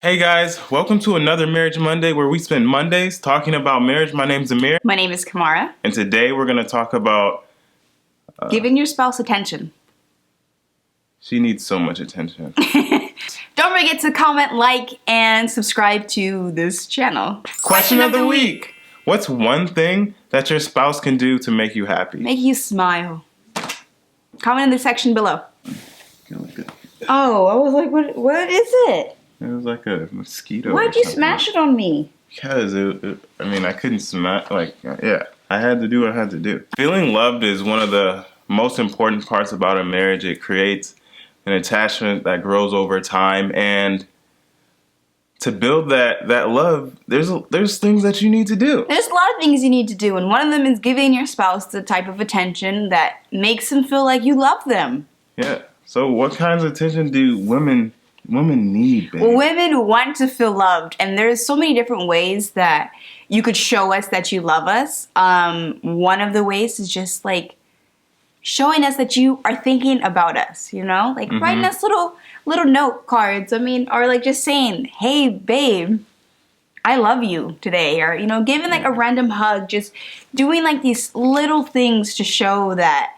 Hey guys, welcome to another Marriage Monday where we spend Mondays talking about marriage. My name's Amir. My name is Kamara. And today we're going to talk about... Giving your spouse attention. She needs so much attention. Don't forget to comment, like, and subscribe to this channel. Question of the week. What's one thing that your spouse can do to make you happy? Make you smile. Comment in the section below. Oh, I was like, what is it? It was like a mosquito. Why'd you smash it on me? Because, I couldn't smash, I had to do what I had to do. Feeling loved is one of the most important parts about a marriage. It creates an attachment that grows over time, and to build that love, there's things that you need to do. There's a lot of things you need to do, and one of them is giving your spouse the type of attention that makes them feel like you love them. Yeah. So what kinds of attention do women need, babe? Well, women want to feel loved, and there's so many different ways that you could show us that you love us. One of the ways is just like showing us that you are thinking about us, like writing us little note cards. Or like just saying, "Hey, babe, I love you today," or giving like a random hug. Just doing like these little things to show that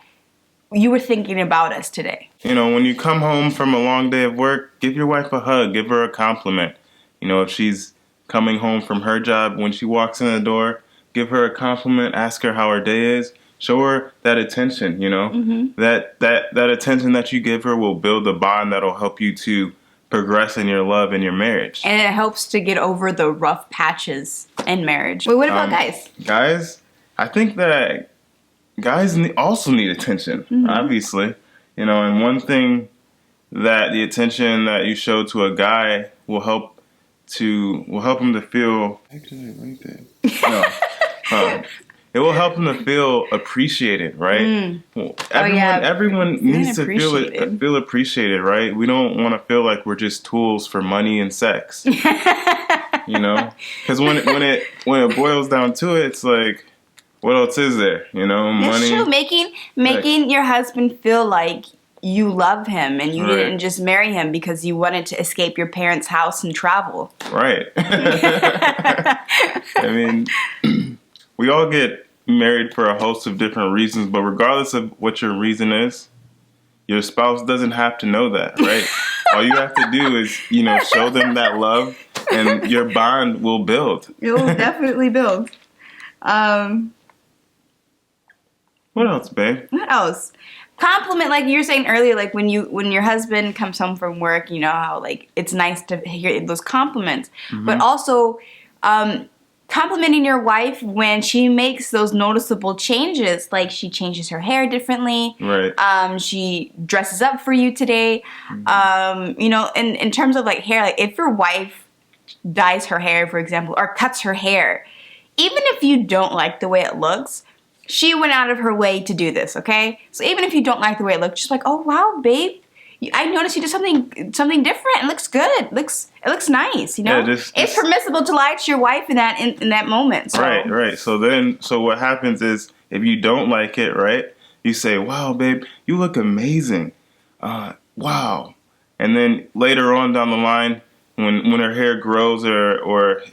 you were thinking about us today. When you come home from a long day of work, give your wife a hug, give her a compliment. If she's coming home from her job, when she walks in the door, give her a compliment, ask her how her day is, show her that attention, that attention that you give her will build a bond that'll help you to progress in your love and your marriage. And it helps to get over the rough patches in marriage. Wait, what about guys? Guys, I think that guys also need attention, obviously. And one thing that the attention that you show to a guy will help him to feel. Actually, I like that. It will help him to feel appreciated, right? Well, everyone needs to feel appreciated, right? We don't want to feel like we're just tools for money and sex. Because when it boils down to it, it's like, what else is there? Money. It's true. Making your husband feel like you love him and you didn't just marry him because you wanted to escape your parents' house and travel. Right. We all get married for a host of different reasons, but regardless of what your reason is, your spouse doesn't have to know that, right? All you have to do is, show them that love, and your bond will build. It will definitely build. What else, babe? What else? Compliment, like you were saying earlier, like when your husband comes home from work, how like it's nice to hear those compliments. But also complimenting your wife when she makes those noticeable changes, like she changes her hair differently. Right. She dresses up for you today. In terms of like hair, like if your wife dyes her hair, for example, or cuts her hair, even if you don't like the way it looks, she went out of her way to do this, okay? So even if you don't like the way it looks, just like, oh wow, babe, I noticed you did something different. It looks good. It looks nice, Yeah, it's permissible to lie to your wife in that moment. So. Right. So what happens is if you don't like it, right? You say, "Wow, babe, you look amazing. Wow." And then later on down the line, when her hair grows or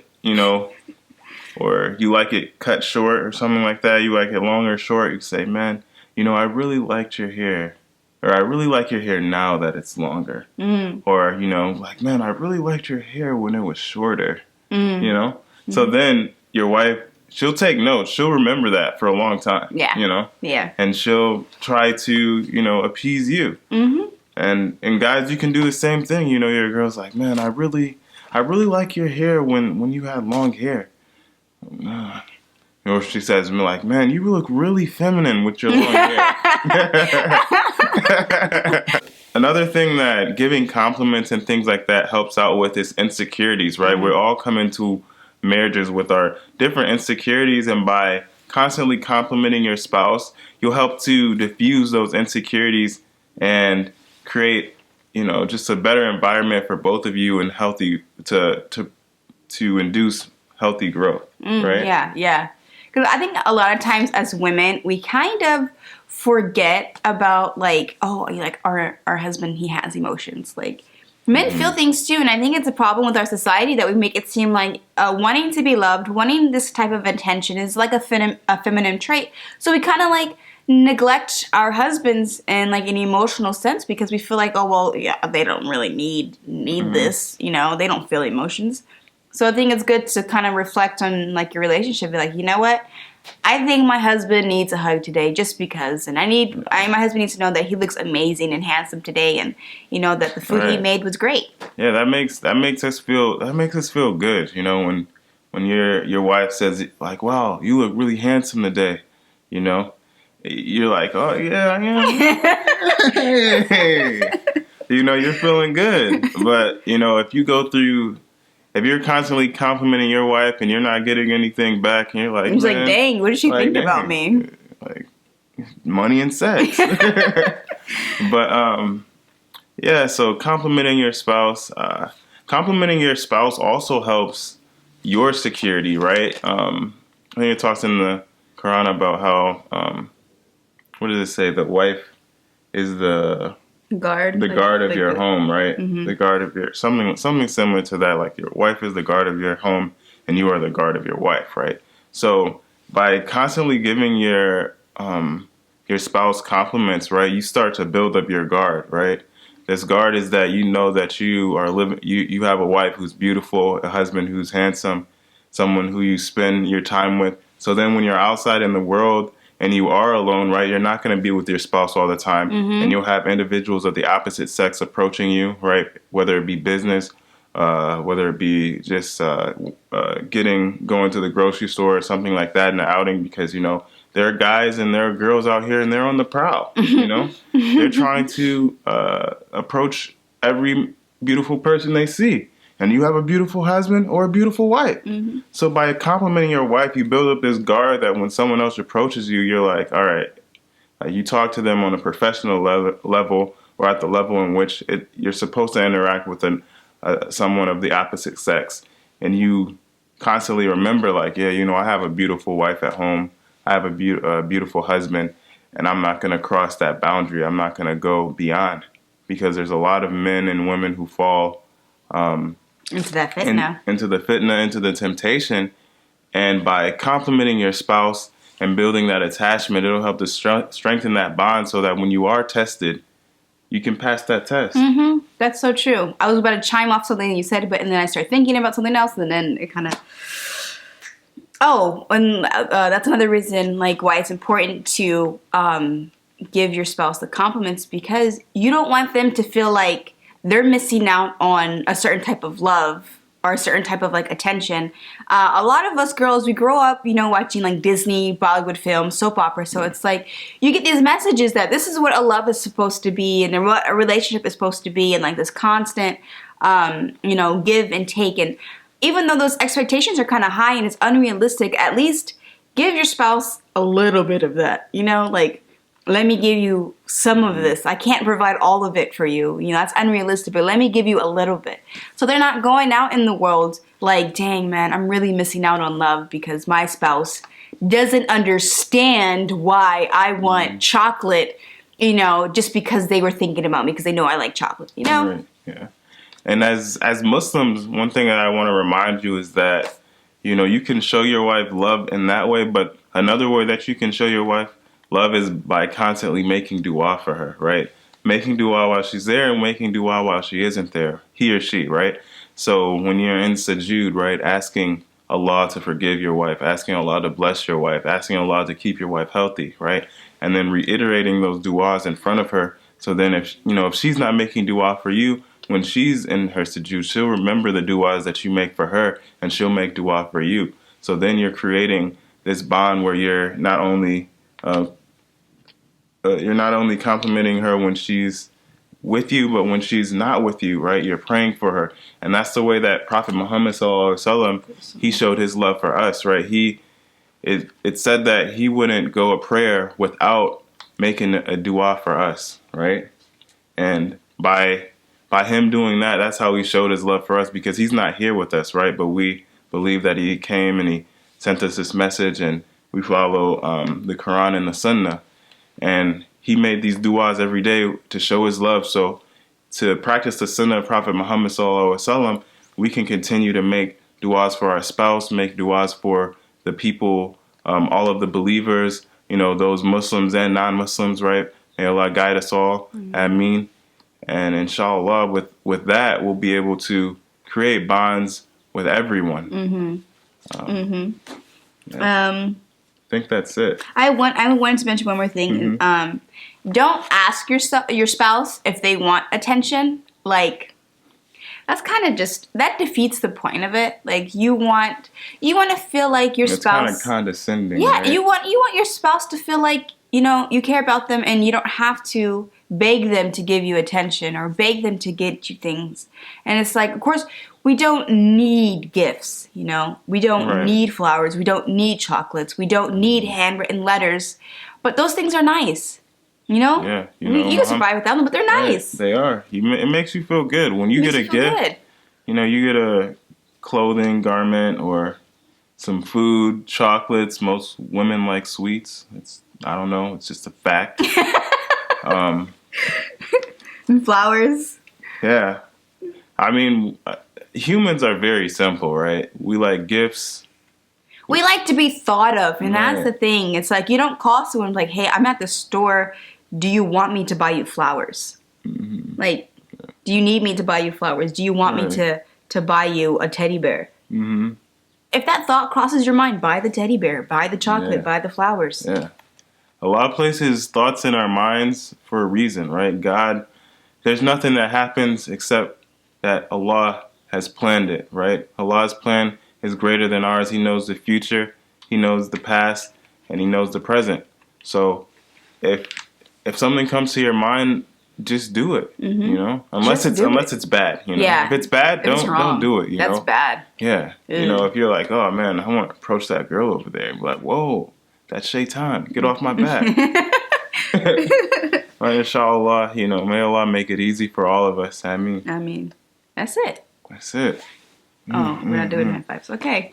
you like it cut short or something like that, you like it long or short, you say, "Man, I really liked your hair." Or, "I really like your hair now that it's longer." Or, like, "Man, I really liked your hair when it was shorter." So then your wife, she'll take notes. She'll remember that for a long time. Yeah. Yeah. And she'll try to, appease you. And guys, you can do the same thing. Your girl's like, "Man, I really like your hair when you had long hair." Or she says to me like, "Man, you look really feminine with your long hair." Another thing that giving compliments and things like that helps out with is insecurities, right? We all come into marriages with our different insecurities, and by constantly complimenting your spouse, you'll help to diffuse those insecurities and create, just a better environment for both of you and healthy to induce healthy growth, right? Yeah. Because I think a lot of times as women, we kind of forget about like, oh, like our husband, he has emotions. Like Men feel things too, and I think it's a problem with our society that we make it seem like wanting to be loved, wanting this type of attention is like a feminine trait. So we kind of like neglect our husbands in like an emotional sense because we feel like, oh well, yeah, they don't really need this, you know, they don't feel emotions. So I think it's good to kind of reflect on like your relationship, be like, you know what? I think my husband needs a hug today just because, and my husband needs to know that he looks amazing and handsome today, and you know that the food he made was great. Yeah, that makes us feel good. You know, when your wife says like, "Wow, you look really handsome today," you know, you're like, "Oh yeah, I am." Hey. You know, you're feeling good. But you know, if you're constantly complimenting your wife and you're not getting anything back, and you're like, he's like, dang, what does she think about me? Like money and sex. But yeah, so complimenting your spouse also helps your security, right? I think it talks in the Quran about how what does it say? The wife is the guard of your home, right? Mm-hmm. The guard of your something similar to that. Like your wife is the guard of your home, and you are the guard of your wife, right? So by constantly giving your spouse compliments, right, you start to build up your guard, right? This guard is that you know that you are living. You have a wife who's beautiful, a husband who's handsome, someone who you spend your time with. So then when you're outside in the world and you are alone, right, you're not going to be with your spouse all the time. Mm-hmm. And you'll have individuals of the opposite sex approaching you, right, whether it be business, whether it be just going to the grocery store or something like that in an outing, because, you know, there are guys and there are girls out here and they're on the prowl, you know. They're trying to approach every beautiful person they see. And you have a beautiful husband or a beautiful wife. Mm-hmm. So by complimenting your wife, you build up this guard that when someone else approaches you, you're like, all right. You talk to them on a professional level or at the level in which you're supposed to interact with someone of the opposite sex. And you constantly remember like, yeah, you know, I have a beautiful wife at home. I have a beautiful husband. And I'm not going to cross that boundary. I'm not going to go beyond. Because there's a lot of men and women who fall into that fitna. Into the temptation. And by complimenting your spouse and building that attachment, it'll help to strengthen that bond so that when you are tested, you can pass that test. Mm-hmm. That's so true. I was about to chime off something you said, but and then I started thinking about something else, and then it kind of... Oh, and that's another reason like why it's important to give your spouse the compliments, because you don't want them to feel like they're missing out on a certain type of love or a certain type of like attention. A lot of us girls, we grow up, you know, watching like Disney, Bollywood films, soap opera. So it's like you get these messages that this is what a love is supposed to be and what a relationship is supposed to be, and like this constant, you know, give and take. And even though those expectations are kind of high and it's unrealistic, at least give your spouse a little bit of that, you know, like, let me give you some of this. I can't provide all of it for you. You know, that's unrealistic, but let me give you a little bit. So they're not going out in the world like, dang, man, I'm really missing out on love because my spouse doesn't understand why I want chocolate, you know, just because they were thinking about me because they know I like chocolate, you know? Right. Yeah. And as Muslims, one thing that I want to remind you is that, you know, you can show your wife love in that way, but another way that you can show your wife love is by constantly making dua for her, right? Making dua while she's there and making dua while she isn't there, he or she, right? So when you're in sujood, right, asking Allah to forgive your wife, asking Allah to bless your wife, asking Allah to keep your wife healthy, right? And then reiterating those duas in front of her. So then if she's not making dua for you, when she's in her sujood, she'll remember the duas that you make for her and she'll make dua for you. So then you're creating this bond where you're not only complimenting her when she's with you, but when she's not with you, right? You're praying for her. And that's the way that Prophet Muhammad ﷺ, he showed his love for us, right? It said that he wouldn't go a prayer without making a dua for us, right? And by him doing that, that's how he showed his love for us, because he's not here with us, right? But we believe that he came and he sent us this message, and we follow the Quran and the Sunnah. And he made these du'as every day to show his love. So to practice the sunnah of Prophet Muhammad sallallahu alaihi wasallam, we can continue to make du'as for our spouse, make du'as for the people, all of the believers, those Muslims and non-Muslims, right? May Allah guide us all. Ameen. And inshallah, with that, we'll be able to create bonds with everyone. I think that's it. I wanted to mention one more thing. Don't ask your spouse if they want attention. Like, that's kind of that defeats the point of it. Like, you want to feel like your spouse. It's kind of condescending. Yeah, right? you want your spouse to feel like you care about them, and you don't have to beg them to give you attention or beg them to get you things. And it's like, of course, we don't need gifts. We don't need flowers. We don't need chocolates. We don't need handwritten letters. But those things are nice. Yeah, you can survive without them, but they're nice. They are. It makes you feel good when you get a gift. You get a clothing garment or some food, chocolates. Most women like sweets. I don't know. It's just a fact. And flowers. Yeah, I mean, humans are very simple, right? We like gifts. We like to be thought of, and that's the thing. It's like, you don't call someone like, hey, I'm at the store. Do you want me to buy you flowers? Like, do you need me to buy you flowers? Do you want me to buy you a teddy bear? If that thought crosses your mind, buy the teddy bear, buy the chocolate, buy the flowers. Yeah. A lot of places thoughts in our minds for a reason, right? God, there's nothing that happens except that Allah has planned it, right? Allah's plan is greater than ours. He knows the future, He knows the past, and He knows the present. So if something comes to your mind, just do it. Unless it's bad. If it's bad, don't do it. That's bad. Yeah. If you're like, oh man, I want to approach that girl over there, and be like, whoa, that's shaitan. Get off my back. Well, inshallah, may Allah make it easy for all of us. I mean, that's it. That's it. Oh, we're not doing high fives. Okay.